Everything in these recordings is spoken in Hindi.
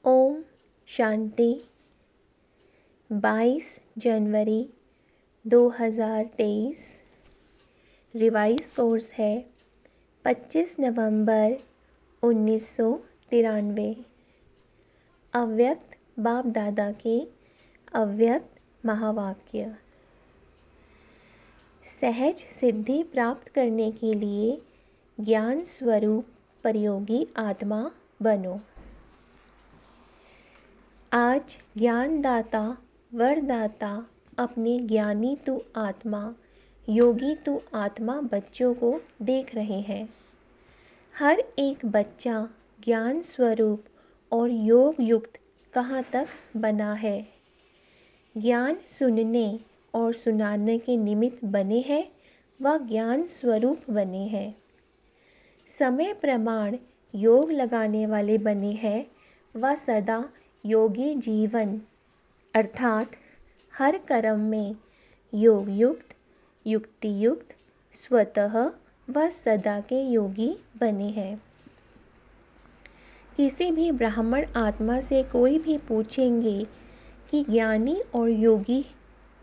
ओम शांति। 22 जनवरी 2023। रिवाइज कोर्स है 25 नवंबर 1993। अव्यक्त बाप दादा के अव्यक्त महावाक्य। सहज सिद्धि प्राप्त करने के लिए ज्ञान स्वरूप परियोगी आत्मा बनो। आज ज्ञानदाता वरदाता अपने ज्ञानी तू आत्मा योगी तू आत्मा बच्चों को देख रहे हैं। हर एक बच्चा ज्ञान स्वरूप और योग युक्त कहाँ तक बना है। ज्ञान सुनने और सुनाने के निमित्त बने हैं व ज्ञान स्वरूप बने हैं। समय प्रमाण योग लगाने वाले बने हैं व सदा योगी जीवन अर्थात हर कर्म में योग युक्त युक्ति युक्त स्वतः व सदा के योगी बने हैं। किसी भी ब्राह्मण आत्मा से कोई भी पूछेंगे कि ज्ञानी और योगी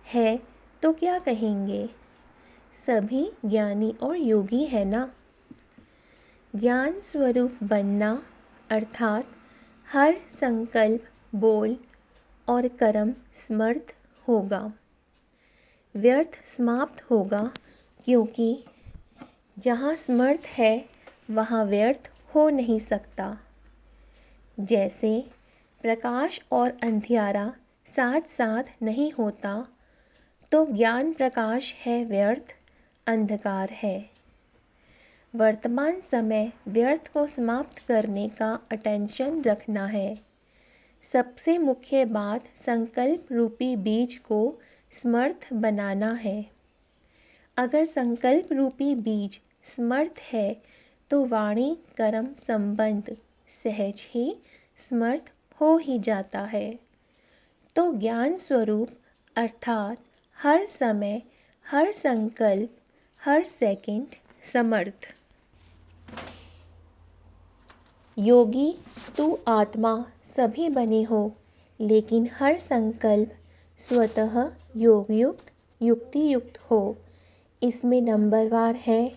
है तो क्या कहेंगे? सभी ज्ञानी और योगी है ना। ज्ञान स्वरूप बनना अर्थात हर संकल्प बोल और कर्म समर्थ होगा, व्यर्थ समाप्त होगा, क्योंकि जहाँ समर्थ है वहाँ व्यर्थ हो नहीं सकता। जैसे प्रकाश और अंधियारा साथ साथ नहीं होता, तो ज्ञान प्रकाश है व्यर्थ अंधकार है। वर्तमान समय व्यर्थ को समाप्त करने का अटेंशन रखना है। सबसे मुख्य बात संकल्प रूपी बीज को समर्थ बनाना है। अगर संकल्प रूपी बीज समर्थ है तो वाणी कर्म संबंध सहज ही समर्थ हो ही जाता है। तो ज्ञान स्वरूप अर्थात हर समय हर संकल्प हर सेकंड समर्थ। योगी तू आत्मा सभी बने हो, लेकिन हर संकल्प स्वतः योग युक्त युक्ति युक्त हो। इसमें नंबरवार है।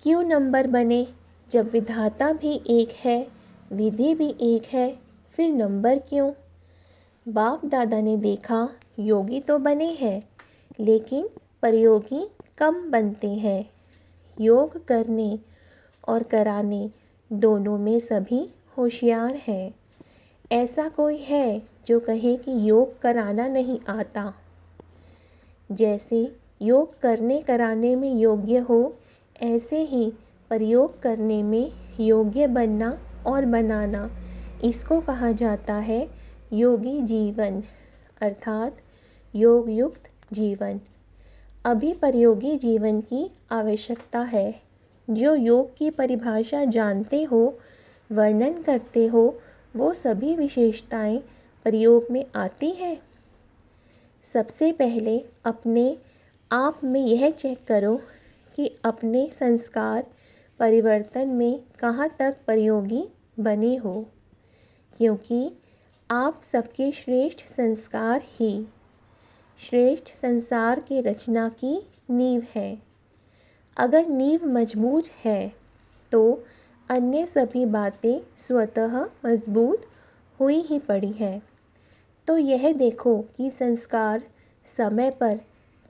क्यों नंबर बने? जब विधाता भी एक है, विधि भी एक है, फिर नंबर क्यों? बाप दादा ने देखा योगी तो बने हैं, लेकिन प्रयोगी कम बनते हैं। योग करने और कराने दोनों में सभी होशियार हैं। ऐसा कोई है जो कहे कि योग कराना नहीं आता? जैसे योग करने कराने में योग्य हो, ऐसे ही प्रयोग करने में योग्य बनना और बनाना, इसको कहा जाता है योगी जीवन अर्थात योग युक्त जीवन। अभी प्रयोगी जीवन की आवश्यकता है। जो योग की परिभाषा जानते हो, वर्णन करते हो, वो सभी विशेषताएं प्रयोग में आती हैं। सबसे पहले अपने आप में यह चेक करो कि अपने संस्कार परिवर्तन में कहाँ तक प्रयोगी बने हो, क्योंकि आप सबके श्रेष्ठ संस्कार ही श्रेष्ठ संसार की रचना की नींव है। अगर नींव मजबूत है तो अन्य सभी बातें स्वतः मजबूत हुई ही पड़ी हैं। तो यह देखो कि संस्कार समय पर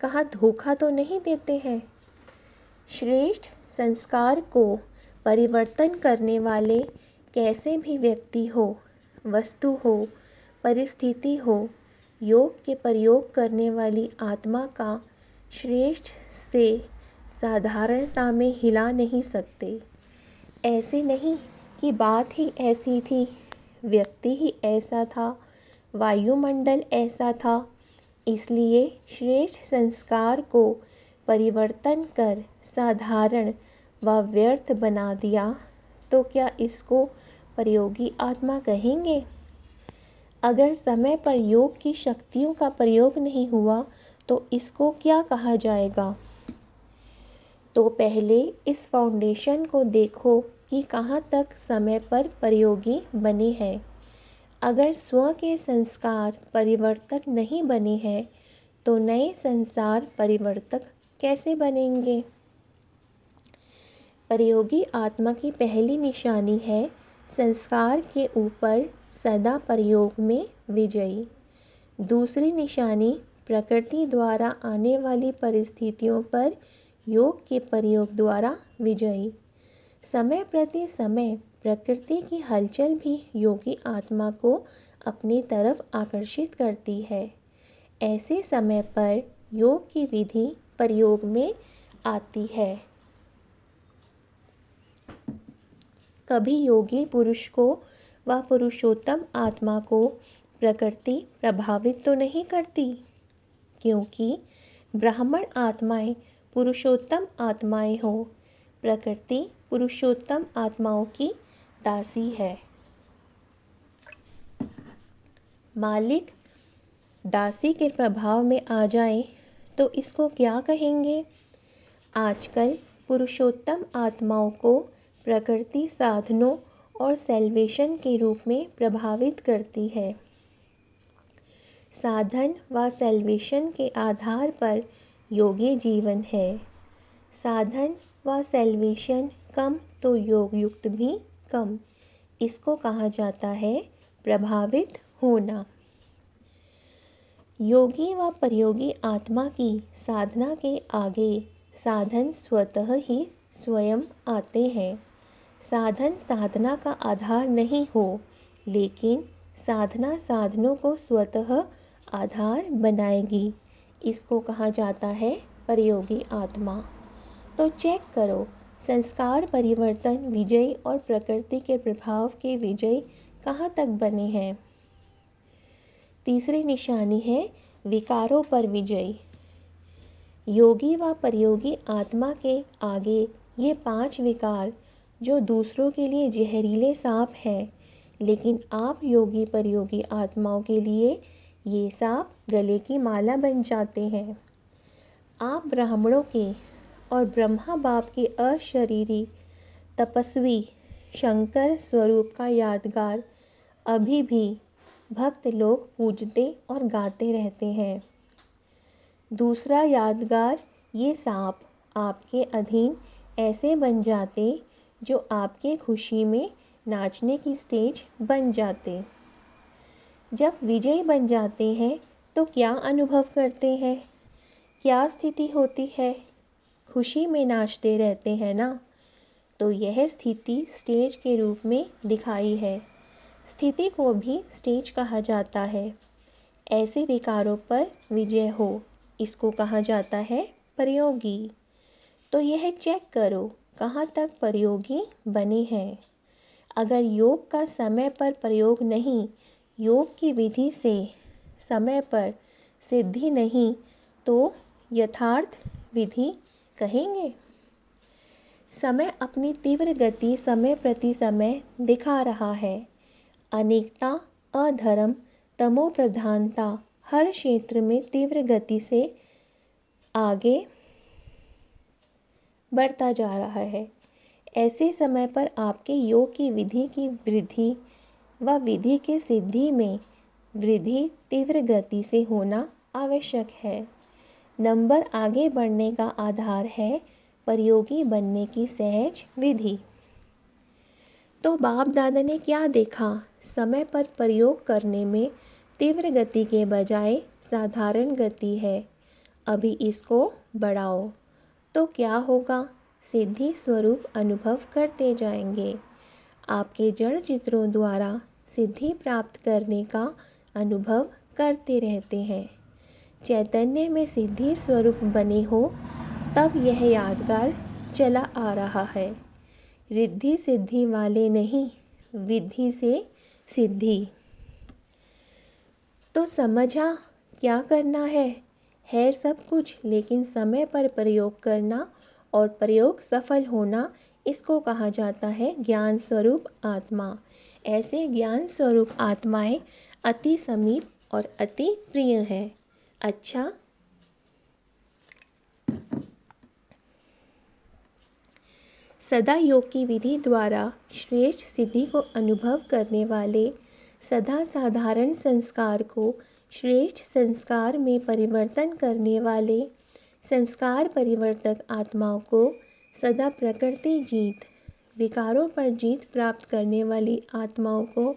कहाँ धोखा तो नहीं देते हैं। श्रेष्ठ संस्कार को परिवर्तन करने वाले कैसे भी व्यक्ति हो, वस्तु हो, परिस्थिति हो, योग के प्रयोग करने वाली आत्मा का श्रेष्ठ से साधारणता में हिला नहीं सकते। ऐसे नहीं कि बात ही ऐसी थी, व्यक्ति ही ऐसा था, वायुमंडल ऐसा था, इसलिए श्रेष्ठ संस्कार को परिवर्तन कर साधारण व व्यर्थ बना दिया, तो क्या इसको प्रयोगी आत्मा कहेंगे? अगर समय पर योग की शक्तियों का प्रयोग नहीं हुआ तो इसको क्या कहा जाएगा? तो पहले इस फाउंडेशन को देखो कि कहाँ तक समय पर प्रयोगी बने हैं। अगर स्व के संस्कार परिवर्तक नहीं बने हैं तो नए संसार परिवर्तक कैसे बनेंगे। प्रयोगी आत्मा की पहली निशानी है संस्कार के ऊपर सदा प्रयोग में विजयी। दूसरी निशानी प्रकृति द्वारा आने वाली परिस्थितियों पर योग के प्रयोग द्वारा विजयी। समय प्रति समय प्रकृति की हलचल भी योगी आत्मा को अपनी तरफ आकर्षित करती है। ऐसे समय पर योग की विधि प्रयोग में आती है। कभी योगी पुरुष को व पुरुषोत्तम आत्मा को प्रकृति प्रभावित तो नहीं करती, क्योंकि ब्राह्मण आत्माएं पुरुषोत्तम आत्माएं हो, प्रकृति पुरुषोत्तम आत्माओं की दासी है। मालिक दासी के प्रभाव में आ जाए तो इसको क्या कहेंगे। आजकल पुरुषोत्तम आत्माओं को प्रकृति साधनों और सेल्वेशन के रूप में प्रभावित करती है। साधन व सेल्वेशन के आधार पर योगी जीवन है। साधन व सेल्वेशन कम तो योग युक्त भी कम। इसको कहा जाता है प्रभावित होना। योगी व प्रयोगी आत्मा की साधना के आगे साधन स्वतः ही स्वयं आते हैं। साधन साधना का आधार नहीं हो, लेकिन साधना साधनों को स्वतः आधार बनाएगी। इसको कहा जाता है प्रयोगी आत्मा। तो चेक करो, संस्कार परिवर्तन विजय और प्रकृति के प्रभाव के विजय कहाँ तक बने हैं। तीसरी निशानी है विकारों पर विजय। योगी व प्रयोगी आत्मा के आगे ये 5 विकार जो दूसरों के लिए जहरीले सांप हैं, लेकिन आप योगी प्रयोगी आत्माओं के लिए ये सांप गले की माला बन जाते हैं। आप ब्राह्मणों के और ब्रह्मा बाप के अशरीरी तपस्वी शंकर स्वरूप का यादगार अभी भी भक्त लोग पूजते और गाते रहते हैं। दूसरा यादगार, ये सांप आपके अधीन ऐसे बन जाते जो आपके खुशी में नाचने की स्टेज बन जाते। जब विजय बन जाते हैं तो क्या अनुभव करते हैं, क्या स्थिति होती है। खुशी में नाचते रहते हैं ना, तो यह स्थिति स्टेज के रूप में दिखाई है। स्थिति को भी स्टेज कहा जाता है। ऐसे विकारों पर विजय हो, इसको कहा जाता है प्रयोगी। तो यह चेक करो कहाँ तक प्रयोगी बने हैं। अगर योग का समय पर प्रयोग नहीं, योग की विधि से समय पर सिद्धि नहीं, तो यथार्थ विधि कहेंगे। समय अपनी तीव्र गति समय प्रति समय दिखा रहा है। अनेकता, अधर्म, तमो प्रधानता हर क्षेत्र में तीव्र गति से आगे बढ़ता जा रहा है। ऐसे समय पर आपके योग की विधि की वृद्धि व विधि के सिद्धि में वृद्धि तीव्र गति से होना आवश्यक है। नंबर आगे बढ़ने का आधार है प्रयोगी बनने की सहज विधि। तो बाप दादा ने क्या देखा, समय पर प्रयोग करने में तीव्र गति के बजाय साधारण गति है। अभी इसको बढ़ाओ तो क्या होगा, सिद्धि स्वरूप अनुभव करते जाएंगे। आपके जड़ चित्रों द्वारा सिद्धि प्राप्त करने का अनुभव करते रहते हैं। चैतन्य में सिद्धि स्वरूप बने हो तब यह यादगार चला आ रहा है। रिद्धि सिद्धि वाले नहीं, विधि से सिद्धि। तो समझा क्या करना है सब कुछ, लेकिन समय पर प्रयोग करना और प्रयोग सफल होना, इसको कहा जाता है ज्ञान स्वरूप आत्मा। ऐसे ज्ञान स्वरूप आत्माएं अति समीप और अति प्रिय है। अच्छा, सदा योग की विधि द्वारा श्रेष्ठ सिद्धि को अनुभव करने वाले सदा साधारण संस्कार को श्रेष्ठ संस्कार में परिवर्तन करने वाले संस्कार परिवर्तक आत्माओं को सदा प्रकृति जीत, विकारों पर जीत प्राप्त करने वाली आत्माओं को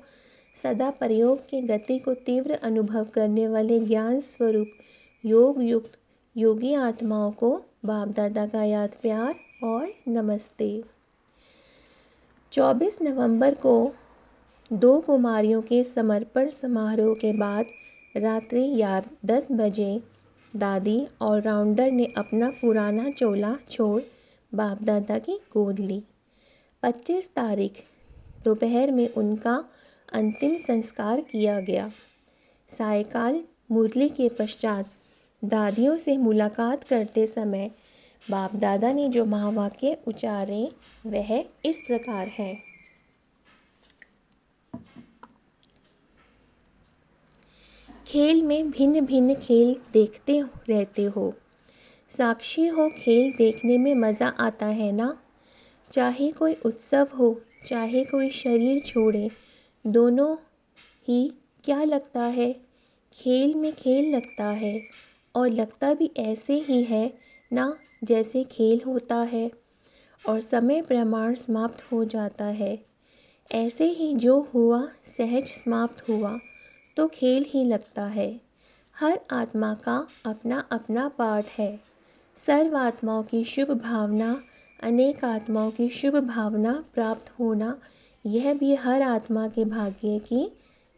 सदा प्रयोग की गति को तीव्र अनुभव करने वाले ज्ञान स्वरूप योग युक्त योगी आत्माओं को बाप दादा का याद प्यार और नमस्ते। 24 नवंबर को 2 कुमारियों के समर्पण समारोह के बाद रात्रि 10 बजे दादी ऑलराउंडर ने अपना पुराना चोला छोड़ बाप दादा की गोद ली। 25 तारीख दोपहर में उनका अंतिम संस्कार किया गया। सायकाल मुरली के पश्चात दादियों से मुलाकात करते समय बाप दादा ने जो महावाक्य उच्चारे वह इस प्रकार है। खेल में भिन्न भिन्न खेल देखते रहते हो, साक्षी हो खेल देखने में मज़ा आता है ना। चाहे कोई उत्सव हो, चाहे कोई शरीर छोड़े, दोनों ही क्या लगता है, खेल में खेल लगता है। और लगता भी ऐसे ही है ना जैसे खेल होता है और समय प्रमाण समाप्त हो जाता है। ऐसे ही जो हुआ सहज समाप्त हुआ तो खेल ही लगता है। हर आत्मा का अपना अपना पाठ है। सर्व आत्माओं की शुभ भावना, अनेक आत्माओं की शुभ भावना प्राप्त होना, यह भी हर आत्मा के भाग्य की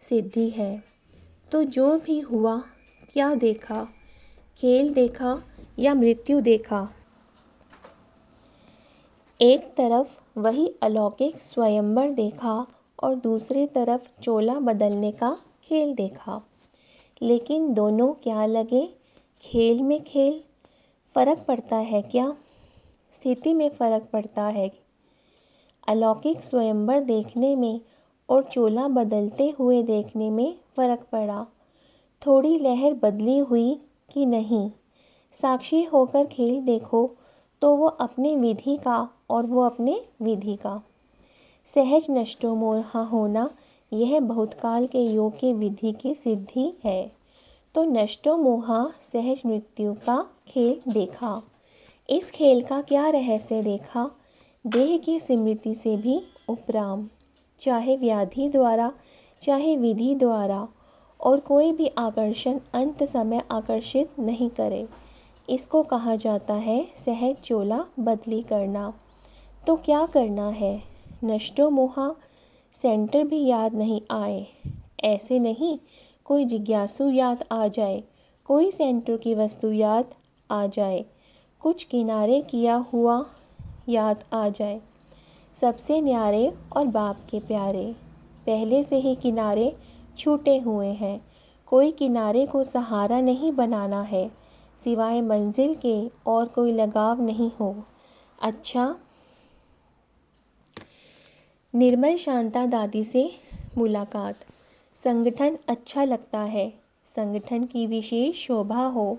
सिद्धि है। तो जो भी हुआ, क्या देखा, खेल देखा या मृत्यु देखा? एक तरफ वही अलौकिक स्वयंवर देखा और दूसरी तरफ चोला बदलने का खेल देखा। लेकिन दोनों क्या लगे? खेल में खेल। फ़र्क पड़ता है क्या? स्थिति में फ़र्क पड़ता है। अलौकिक स्वयंवर देखने में और चोला बदलते हुए देखने में फ़र्क पड़ा। थोड़ी लहर बदली हुई कि नहीं। साक्षी होकर खेल देखो तो वो अपने विधि का और वो अपने विधि का। सहज नष्टो मोहा होना, यह बहुतकाल के योग के विधि की सिद्धि है। तो नष्टो मोहा सहज मृत्यु का खेल देखा। इस खेल का क्या रहस्य देखा? देह की स्मृति से भी उपराम, चाहे व्याधि द्वारा चाहे विधि द्वारा, और कोई भी आकर्षण अंत समय आकर्षित नहीं करे। इसको कहा जाता है सहज चोला बदली करना। तो क्या करना है? नष्टो मोहा सेंटर भी याद नहीं आए। ऐसे नहीं कोई जिज्ञासु याद आ जाए, कोई सेंटर की वस्तु याद आ जाए, कुछ किनारे किया हुआ याद आ जाए। सबसे न्यारे और बाप के प्यारे, पहले से ही किनारे छूटे हुए हैं। कोई किनारे को सहारा नहीं बनाना है, सिवाय मंजिल के और कोई लगाव नहीं हो। अच्छा, निर्मल शांता दादी से मुलाकात। संगठन अच्छा लगता है, संगठन की विशेष शोभा हो।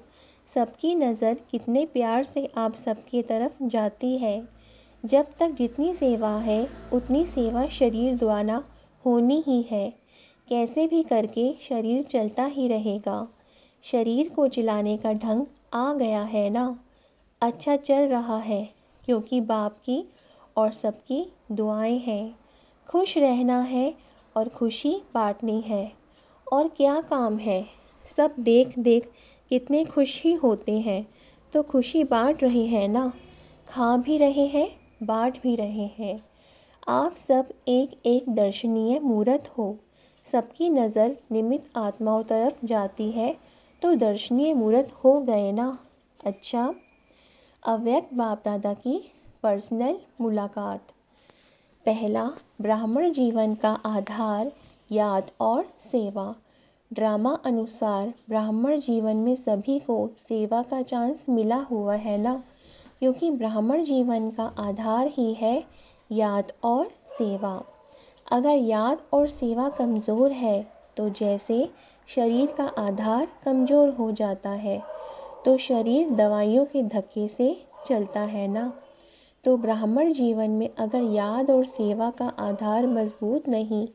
सबकी नज़र कितने प्यार से आप सबकी तरफ जाती है। जब तक जितनी सेवा है उतनी सेवा शरीर द्वारा होनी ही है। कैसे भी करके शरीर चलता ही रहेगा। शरीर को चलाने का ढंग आ गया है ना। अच्छा चल रहा है क्योंकि बाप की और सबकी दुआएं हैं। खुश रहना है और खुशी बांटनी है। और क्या काम है? सब देख देख कितने खुश ही होते हैं तो खुशी बांट रहे हैं ना। खा भी रहे हैं, बांट भी रहे हैं। आप सब एक एक दर्शनीय मूर्त हो। सबकी नज़र निमित्त आत्माओं तरफ जाती है तो दर्शनीय मूर्त हो गए ना। अच्छा, अव्यक्त बाप दादा की पर्सनल मुलाकात। पहला, ब्राह्मण जीवन का आधार याद और सेवा। ड्रामा अनुसार ब्राह्मण जीवन में सभी को सेवा का चांस मिला हुआ है ना, क्योंकि ब्राह्मण जीवन का आधार ही है याद और सेवा। अगर याद और सेवा कमज़ोर है तो जैसे शरीर का आधार कमज़ोर हो जाता है तो शरीर दवाइयों के धक्के से चलता है ना। तो ब्राह्मण जीवन में अगर याद और सेवा का आधार मजबूत नहीं,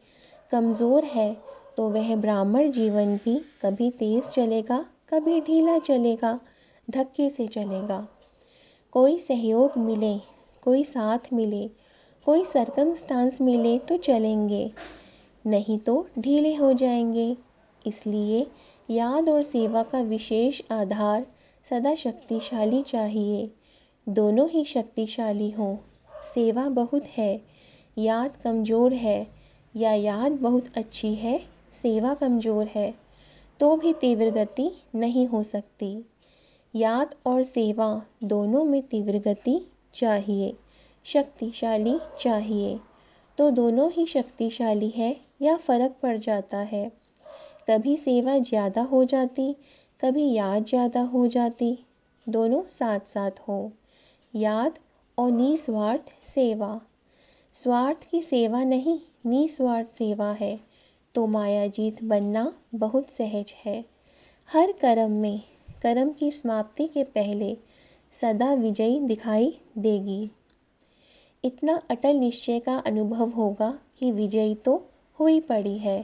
कमज़ोर है, तो वह ब्राह्मण जीवन भी कभी तेज चलेगा, कभी ढीला चलेगा, धक्के से चलेगा। कोई सहयोग मिले, कोई साथ मिले, कोई सर्कमस्टांस मिले तो चलेंगे, नहीं तो ढीले हो जाएंगे। इसलिए याद और सेवा का विशेष आधार सदा शक्तिशाली चाहिए। दोनों ही शक्तिशाली हों। सेवा बहुत है, याद कमज़ोर है, या याद बहुत अच्छी है, सेवा कमज़ोर है, तो भी तीव्र गति नहीं हो सकती। याद और सेवा दोनों में तीव्र गति चाहिए, शक्तिशाली चाहिए। तो दोनों ही शक्तिशाली है या फ़र्क पड़ जाता है। कभी सेवा ज़्यादा हो जाती, कभी याद ज़्यादा हो जाती, दोनों साथ साथ हो। याद और निस्वार्थ सेवा। स्वार्थ की सेवा नहीं, निस्वार्थ सेवा है तो मायाजीत बनना बहुत सहज है। हर कर्म में कर्म की समाप्ति के पहले सदा विजयी दिखाई देगी। इतना अटल निश्चय का अनुभव होगा कि विजय तो हुई पड़ी है।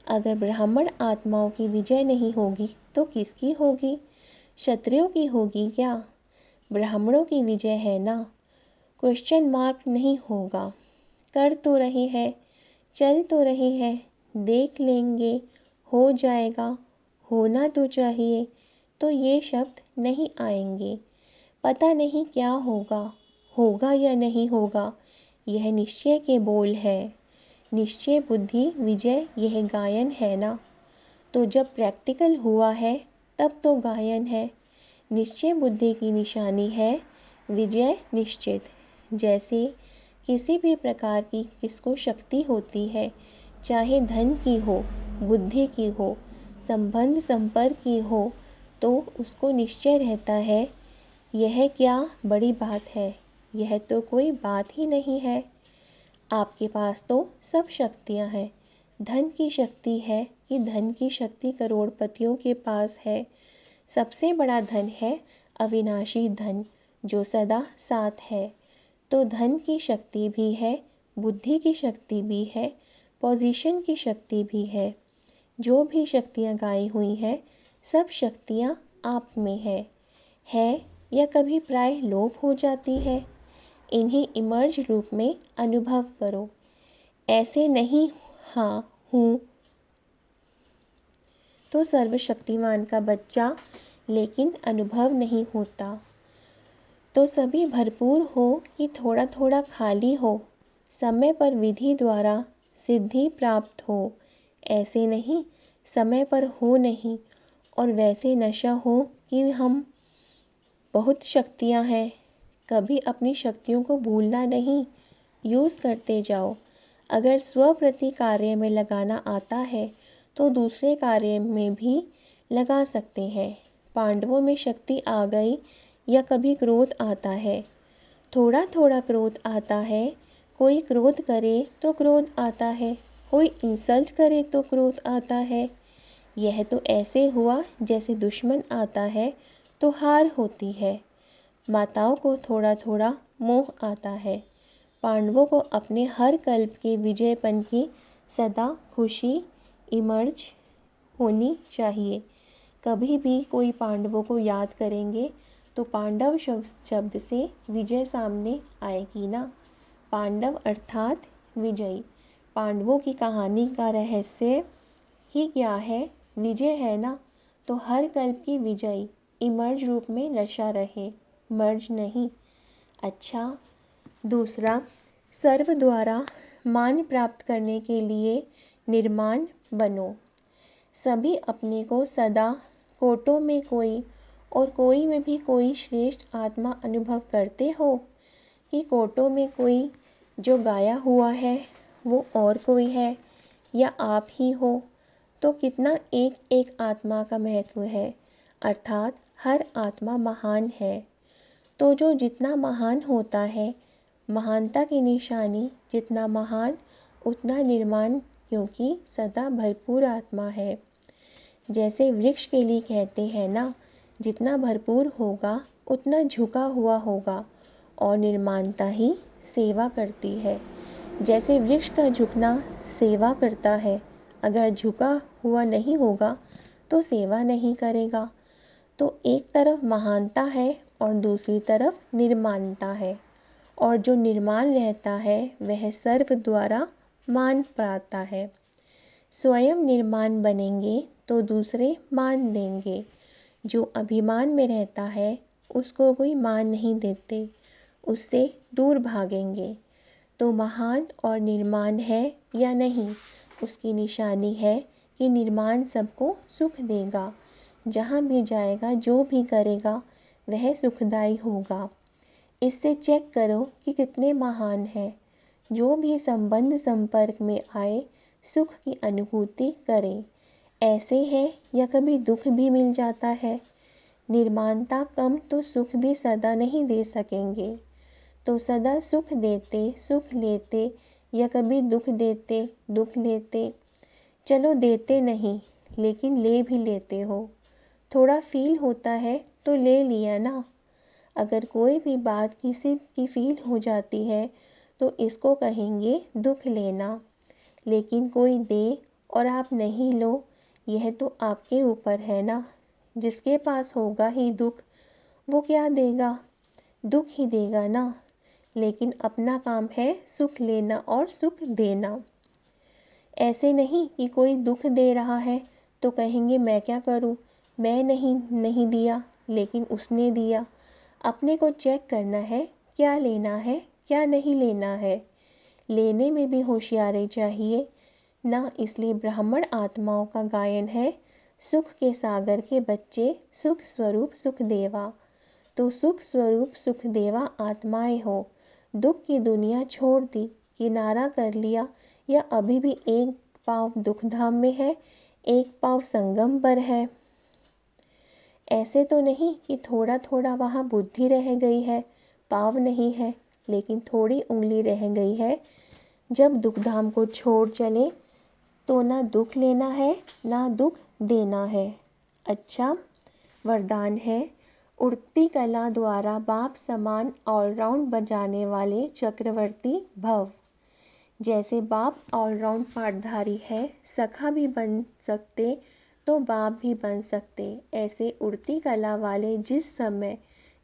अगर ब्राह्मण आत्माओं की विजय नहीं होगी तो किसकी होगी? क्षत्रियों की होगी क्या? ब्राह्मणों की विजय है ना। क्वेश्चन मार्क नहीं होगा। कर तो रहे हैं, चल तो रहे हैं, देख लेंगे, हो जाएगा, होना तो चाहिए, तो ये शब्द नहीं आएंगे। पता नहीं क्या होगा, होगा या नहीं होगा, यह निश्चय के बोल है। निश्चय बुद्धि विजय, यह गायन है ना। तो जब प्रैक्टिकल हुआ है तब तो गायन है। निश्चय बुद्धि की निशानी है विजय निश्चित। जैसे किसी भी प्रकार की किसको शक्ति होती है, चाहे धन की हो, बुद्धि की हो, संबंध संपर्क की हो, तो उसको निश्चय रहता है यह क्या बड़ी बात है, यह तो कोई बात ही नहीं है। आपके पास तो सब शक्तियाँ हैं। धन की शक्ति है कि धन की शक्ति करोड़पतियों के पास है। सबसे बड़ा धन है अविनाशी धन, जो सदा साथ है। तो धन की शक्ति भी है, बुद्धि की शक्ति भी है, पोजीशन की शक्ति भी है। जो भी शक्तियाँ गाई हुई हैं, सब शक्तियाँ आप में है या कभी प्राय लोप हो जाती है। इन्हें इमर्ज रूप में अनुभव करो। ऐसे नहीं हाँ हूँ तो सर्वशक्तिमान का बच्चा, लेकिन अनुभव नहीं होता। तो सभी भरपूर हो कि थोड़ा थोड़ा खाली हो, समय पर विधि द्वारा सिद्धि प्राप्त हो। ऐसे नहीं समय पर हो नहीं, और वैसे नशा हो कि हम बहुत शक्तियाँ हैं। कभी अपनी शक्तियों को भूलना नहीं, यूज़ करते जाओ। अगर स्वप्रति कार्य में लगाना आता है तो दूसरे कार्य में भी लगा सकते हैं। पांडवों में शक्ति आ गई या कभी क्रोध आता है, थोड़ा थोड़ा क्रोध आता है। कोई क्रोध करे तो क्रोध आता है, कोई इंसल्ट करे तो क्रोध आता है। यह तो ऐसे हुआ जैसे दुश्मन आता है तो हार होती है। माताओं को थोड़ा थोड़ा मोह आता है। पांडवों को अपने हर कल्प के विजयपन की सदा खुशी इमर्ज होनी चाहिए। कभी भी कोई पांडवों को याद करेंगे तो पांडव शब्द से विजय सामने आएगी ना। पांडव अर्थात विजयी। पांडवों की कहानी का रहस्य ही क्या है? विजय है ना। तो हर कल्प की विजयी इमर्ज रूप में नशा रहे, मर्ज नहीं। अच्छा, दूसरा, सर्व द्वारा मान प्राप्त करने के लिए निर्माण बनो। सभी अपने को सदा कोटों में कोई और कोई में भी कोई श्रेष्ठ आत्मा अनुभव करते हो कि कोटों में कोई जो गाया हुआ है वो और कोई है या आप ही हो। तो कितना एक एक आत्मा का महत्व है, अर्थात हर आत्मा महान है। तो जो जितना महान होता है, महानता की निशानी जितना महान उतना निर्माण, क्योंकि सदा भरपूर आत्मा है। जैसे वृक्ष के लिए कहते हैं ना, जितना भरपूर होगा उतना झुका हुआ होगा, और निर्माणता ही सेवा करती है। जैसे वृक्ष का झुकना सेवा करता है, अगर झुका हुआ नहीं होगा तो सेवा नहीं करेगा। तो एक तरफ महानता है और दूसरी तरफ निर्माणता है, और जो निर्माण रहता है वह सर्व द्वारा मान पाता है। स्वयं निर्माण बनेंगे तो दूसरे मान देंगे। जो अभिमान में रहता है उसको कोई मान नहीं देते, उससे दूर भागेंगे। तो महान और निर्माण है या नहीं, उसकी निशानी है कि निर्माण सबको सुख देगा। जहाँ भी जाएगा, जो भी करेगा वह सुखदायी होगा। इससे चेक करो कि कितने महान है। जो भी संबंध संपर्क में आए सुख की अनुभूति करे। ऐसे है या कभी दुख भी मिल जाता है। निर्माणता कम तो सुख भी सदा नहीं दे सकेंगे। तो सदा सुख देते सुख लेते या कभी दुख देते दुख लेते। चलो देते नहीं लेकिन ले भी लेते हो। थोड़ा फील होता है तो ले लिया ना। अगर कोई भी बात किसी की फील हो जाती है तो इसको कहेंगे दुख लेना। लेकिन कोई दे और आप नहीं लो, यह तो आपके ऊपर है ना। जिसके पास होगा ही दुख, वो क्या देगा, दुख ही देगा ना। लेकिन अपना काम है सुख लेना और सुख देना। ऐसे नहीं कि कोई दुख दे रहा है तो कहेंगे मैं क्या करूं, मैं नहीं दिया लेकिन उसने दिया। अपने को चेक करना है, क्या लेना है क्या नहीं लेना है। लेने में भी होशियारी चाहिए ना। इसलिए ब्राह्मण आत्माओं का गायन है, सुख के सागर के बच्चे सुख स्वरूप सुख देवा। तो सुख स्वरूप सुख देवा आत्माएं हो। दुख की दुनिया छोड़ दी, किनारा कर लिया, या अभी भी एक पाँव दुखधाम में है, एक पाँव संगम पर है। ऐसे तो नहीं कि थोड़ा थोड़ा वहाँ बुद्धि रह गई है, पाँव नहीं है, लेकिन थोड़ी उंगली रह गई है। जब दुखधाम को छोड़ चले तो ना दुख लेना है ना दुख देना है। अच्छा, वरदान है, उड़ती कला द्वारा बाप समान ऑलराउंड बजाने वाले चक्रवर्ती भव। जैसे बाप ऑलराउंड पाठधारी है, सखा भी बन सकते तो बाप भी बन सकते। ऐसे उड़ती कला वाले जिस समय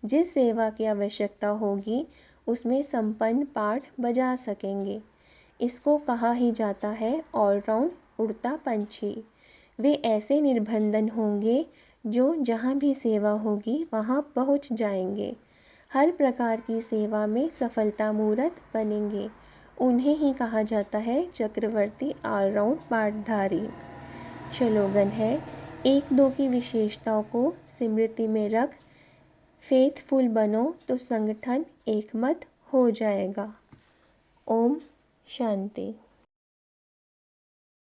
जिस सेवा की आवश्यकता होगी उसमें संपन्न पाठ बजा सकेंगे। इसको कहा ही जाता है ऑलराउंड उड़ता पंछी। वे ऐसे निर्बंधन होंगे जो जहाँ भी सेवा होगी वहाँ पहुँच जाएंगे। हर प्रकार की सेवा में सफलता मूर्त बनेंगे। उन्हें ही कहा जाता है चक्रवर्ती ऑलराउंड पाठधारी। श्लोगन है, एक दो की विशेषताओं को स्मृति में रख, फेथफुल बनो तो संगठन एकमत हो जाएगा। ओम शांति।